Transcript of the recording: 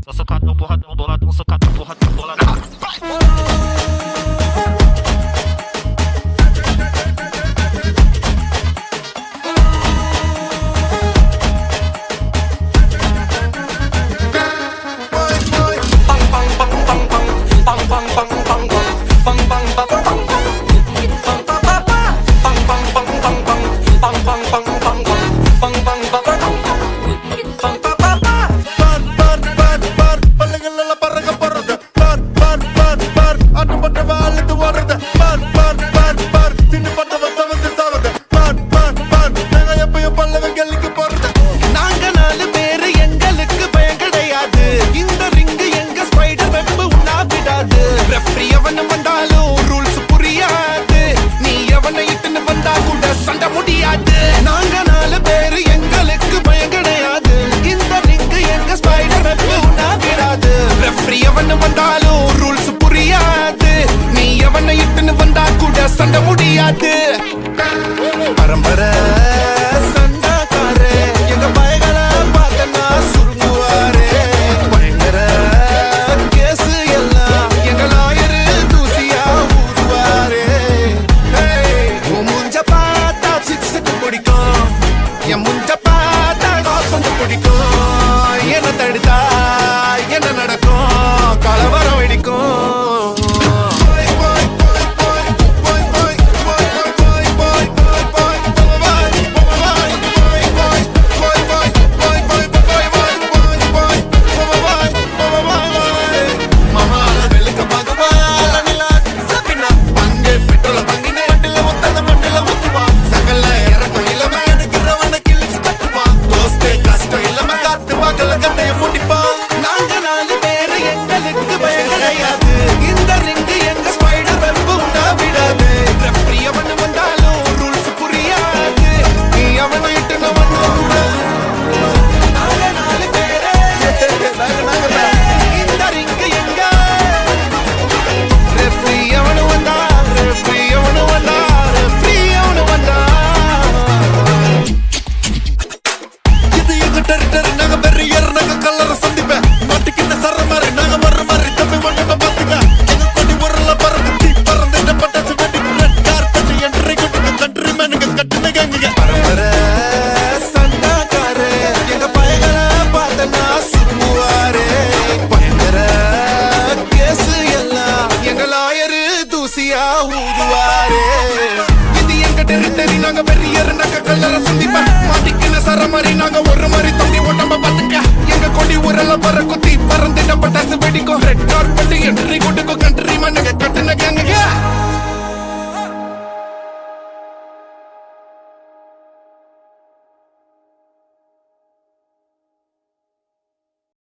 Tô socadão, porradão, boladão, socadão, porradão, boladão. சண்ட முடியாது பரம்பரை சண்டாக்காரே எங்க பயங்களை பார்த்தனா சுருங்குவாரே பயங்கர கேசு எல்லாம் எங்க லாயரு தூசியா ஊதுவாரே முஞ்ச பார்த்தா சிக்ஸுக்கு பிடிக்கும் என் முஞ்ச பார்த்தா காசு பிடிக்கும் என்ன தடுத்தா என்ன நடக்கும் கலவரம் வெடிக்கும் ஒரு மாதிரி தொண்டி ஓட்டம்ப பாத்துக்க எங்க கொடி உரல பற குத்தி பறந்துட்ட பட்டாசு வெடிக்கும்